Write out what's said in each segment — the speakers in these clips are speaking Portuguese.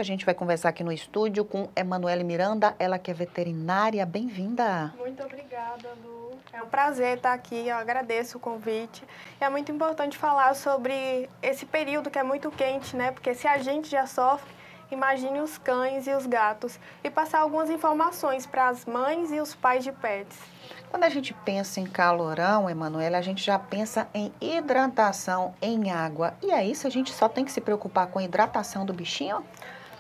A gente vai conversar aqui no estúdio com Emanuele Miranda, ela que é veterinária. Bem-vinda. Muito obrigada, Lu. É um prazer estar aqui, eu agradeço o convite. É muito importante falar sobre esse período que é muito quente, né? Porque se a gente já sofre, imagine os cães e os gatos. E passar algumas informações para as mães e os pais de pets. Quando a gente pensa em calorão, Emanuele, a gente já pensa em hidratação, em água. E é isso, a gente só tem que se preocupar com a hidratação do bichinho?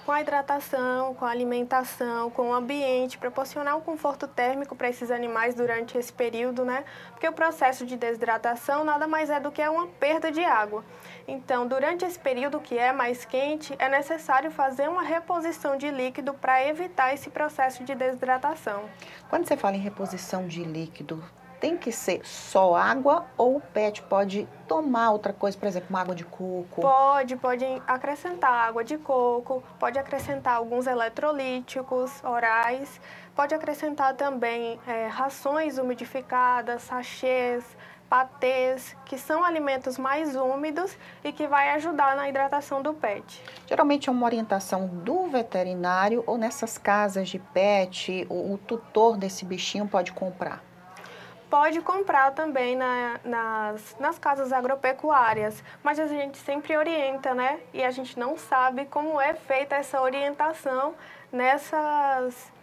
Com a hidratação, com a alimentação, com o ambiente, proporcionar um conforto térmico para esses animais durante esse período, né? Porque o processo de desidratação nada mais é do que uma perda de água. Então, durante esse período que é mais quente, é necessário fazer uma reposição de líquido para evitar esse processo de desidratação. Quando você fala em reposição de líquido, tem que ser só água ou o pet pode tomar outra coisa, por exemplo, uma água de coco? Pode acrescentar água de coco, pode acrescentar alguns eletrolíticos orais, pode acrescentar também rações umidificadas, sachês, patês, que são alimentos mais úmidos e que vai ajudar na hidratação do pet. Geralmente é uma orientação do veterinário ou nessas casas de pet, o tutor desse bichinho pode comprar? Pode comprar também nas casas agropecuárias, mas a gente sempre orienta, né? E a gente não sabe como é feita essa orientação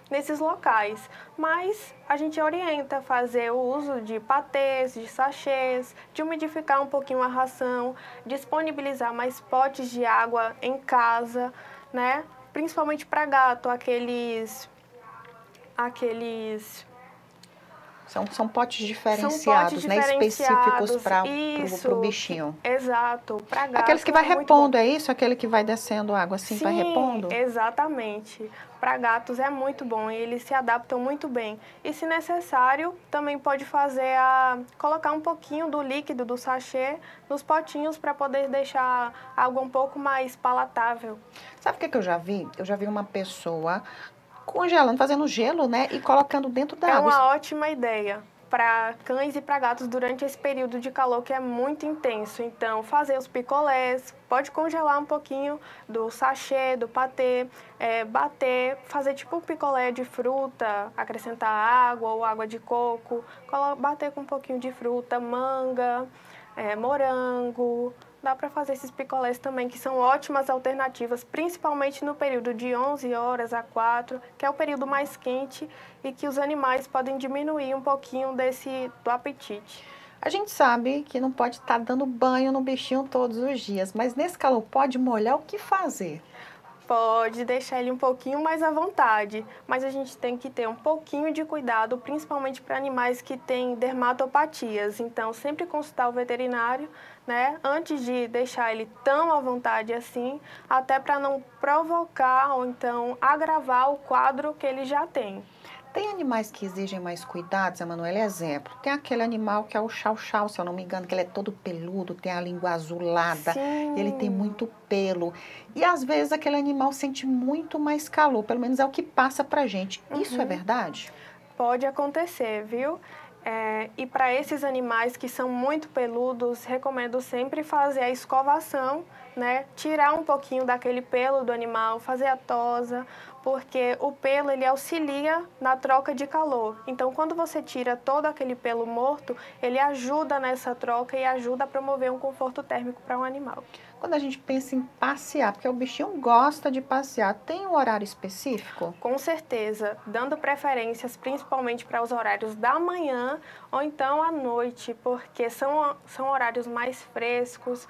nesses locais. Mas a gente orienta a fazer o uso de patês, de sachês, de umidificar um pouquinho a ração, disponibilizar mais potes de água em casa, né? Principalmente para gato, aqueles São potes diferenciados, né? Específicos para o bichinho. Exato, para gato. Aqueles que vai repondo, é isso? Aquele que vai descendo água assim, vai repondo? Sim, exatamente. Para gatos é muito bom e eles se adaptam muito bem. E se necessário, também pode colocar um pouquinho do líquido do sachê nos potinhos para poder deixar a água um pouco mais palatável. Sabe o que eu já vi? Eu já vi uma pessoa congelando, fazendo gelo, né? E colocando dentro da água. água. É uma ótima ideia para cães e para gatos durante esse período de calor que é muito intenso. Então, fazer os picolés, pode congelar um pouquinho do sachê, do patê, bater, fazer tipo um picolé de fruta, acrescentar água ou água de coco, bater com um pouquinho de fruta, manga, morango. Dá para fazer esses picolés também, que são ótimas alternativas, principalmente no período de 11 horas a 4, que é o período mais quente e que os animais podem diminuir um pouquinho do apetite. A gente sabe que não pode estar dando banho no bichinho todos os dias, mas nesse calor pode molhar, o que fazer? Pode deixar ele um pouquinho mais à vontade, mas a gente tem que ter um pouquinho de cuidado, principalmente para animais que têm dermatopatias. Então, sempre consultar o veterinário, né, antes de deixar ele tão à vontade assim, até para não provocar ou então agravar o quadro que ele já tem. Tem animais que exigem mais cuidados, Emanuele? Exemplo, tem aquele animal que é o chau-chau, se eu não me engano, que ele é todo peludo, tem a língua azulada, Sim. ele tem muito pelo. E às vezes aquele animal sente muito mais calor, pelo menos é o que passa pra gente. Isso é verdade? Pode acontecer, viu? E para esses animais que são muito peludos, recomendo sempre fazer a escovação, né? Tirar um pouquinho daquele pelo do animal, fazer a tosa, porque o pelo ele auxilia na troca de calor. Então, quando você tira todo aquele pelo morto, ele ajuda nessa troca e ajuda a promover um conforto térmico para um animal. Quando a gente pensa em passear, porque o bichinho gosta de passear, tem um horário específico? Com certeza, dando preferências principalmente para os horários da manhã ou então à noite, porque são horários mais frescos,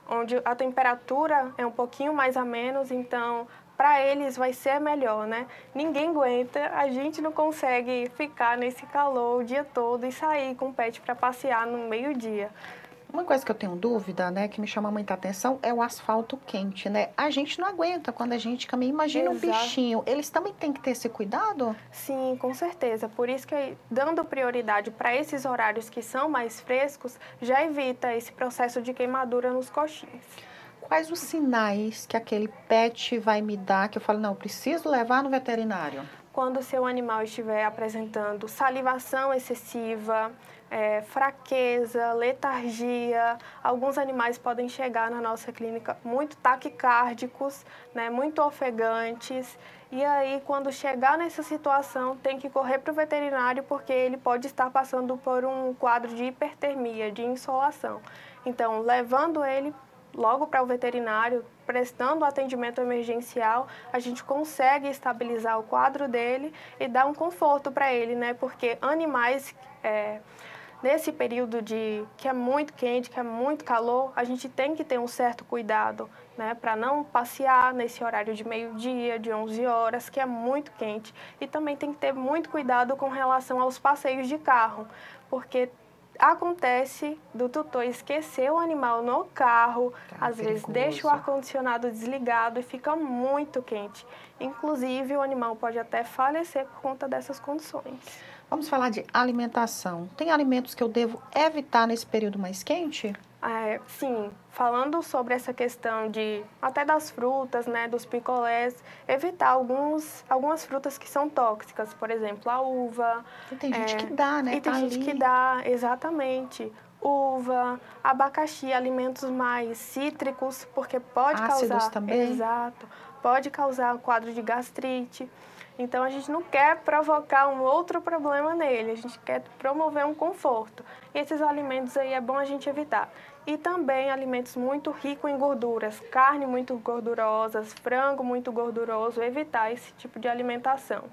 onde a temperatura é um pouquinho mais a menos, então para eles vai ser melhor, né? Ninguém aguenta, a gente não consegue ficar nesse calor o dia todo e sair com o pet para passear no meio-dia. Uma coisa que eu tenho dúvida, né, que me chama muita atenção é o asfalto quente, né? A gente não aguenta quando a gente caminha. Imagina um bichinho, eles também têm que ter esse cuidado? Sim, com certeza. Por isso que, dando prioridade para esses horários que são mais frescos, já evita esse processo de queimadura nos coxins. Quais os sinais que aquele pet vai me dar que eu falo, não, eu preciso levar no veterinário? Quando o seu animal estiver apresentando salivação excessiva, fraqueza, letargia. Alguns animais podem chegar na nossa clínica muito taquicárdicos, né, muito ofegantes. E aí, quando chegar nessa situação, tem que correr para o veterinário porque ele pode estar passando por um quadro de hipertermia, de insolação. Então, levando ele logo para o veterinário, prestando atendimento emergencial, a gente consegue estabilizar o quadro dele e dar um conforto para ele, né? Porque animais, nesse período que é muito quente, que é muito calor, a gente tem que ter um certo cuidado, né? Para não passear nesse horário de meio-dia, de 11 horas, que é muito quente. E também tem que ter muito cuidado com relação aos passeios de carro, porque acontece do tutor esquecer o animal no carro, às vezes deixa o ar-condicionado desligado e fica muito quente. Inclusive, o animal pode até falecer por conta dessas condições. Vamos falar de alimentação. Tem alimentos que eu devo evitar nesse período mais quente? Sim, falando sobre essa questão até das frutas, né, dos picolés, evitar algumas frutas que são tóxicas, por exemplo, a uva. E tem gente que dá, né? E tem gente que dá, exatamente. Uva, abacaxi, alimentos mais cítricos, porque pode ácidos causar... também. Exato, pode causar um quadro de gastrite. Então, a gente não quer provocar um outro problema nele, a gente quer promover um conforto. E esses alimentos aí é bom a gente evitar. E também alimentos muito ricos em gorduras, carne muito gordurosas, frango muito gorduroso, evitar esse tipo de alimentação.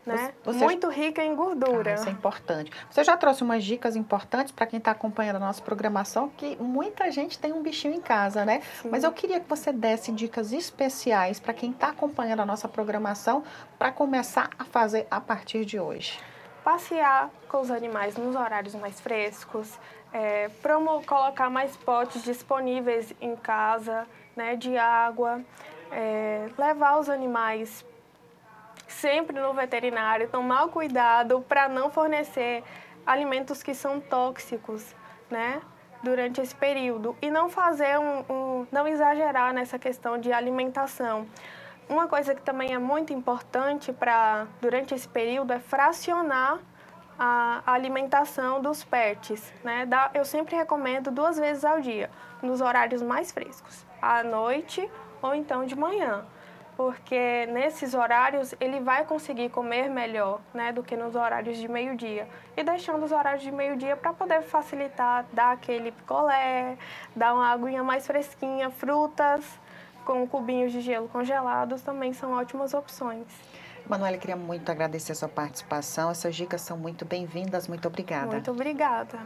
Né? Muito rica em gordura. Isso é importante. Você já trouxe umas dicas importantes para quem está acompanhando a nossa programação, que muita gente tem um bichinho em casa, né? Sim. Mas eu queria que você desse dicas especiais para quem está acompanhando a nossa programação para começar a fazer a partir de hoje. Passear com os animais nos horários mais frescos, colocar mais potes disponíveis em casa, né, de água, levar os animais sempre no veterinário, tomar cuidado para não fornecer alimentos que são tóxicos, né, durante esse período. E não fazer não exagerar nessa questão de alimentação. Uma coisa que também é muito importante durante esse período é fracionar a alimentação dos pets, né? Eu sempre recomendo 2 vezes ao dia, nos horários mais frescos, à noite ou então de manhã. Porque nesses horários ele vai conseguir comer melhor, né, do que nos horários de meio-dia. E deixando os horários de meio-dia para poder facilitar, dar aquele picolé, dar uma aguinha mais fresquinha, frutas com cubinhos de gelo congelados também são ótimas opções. Manuela, queria muito agradecer a sua participação. Essas dicas são muito bem-vindas. Muito obrigada. Muito obrigada.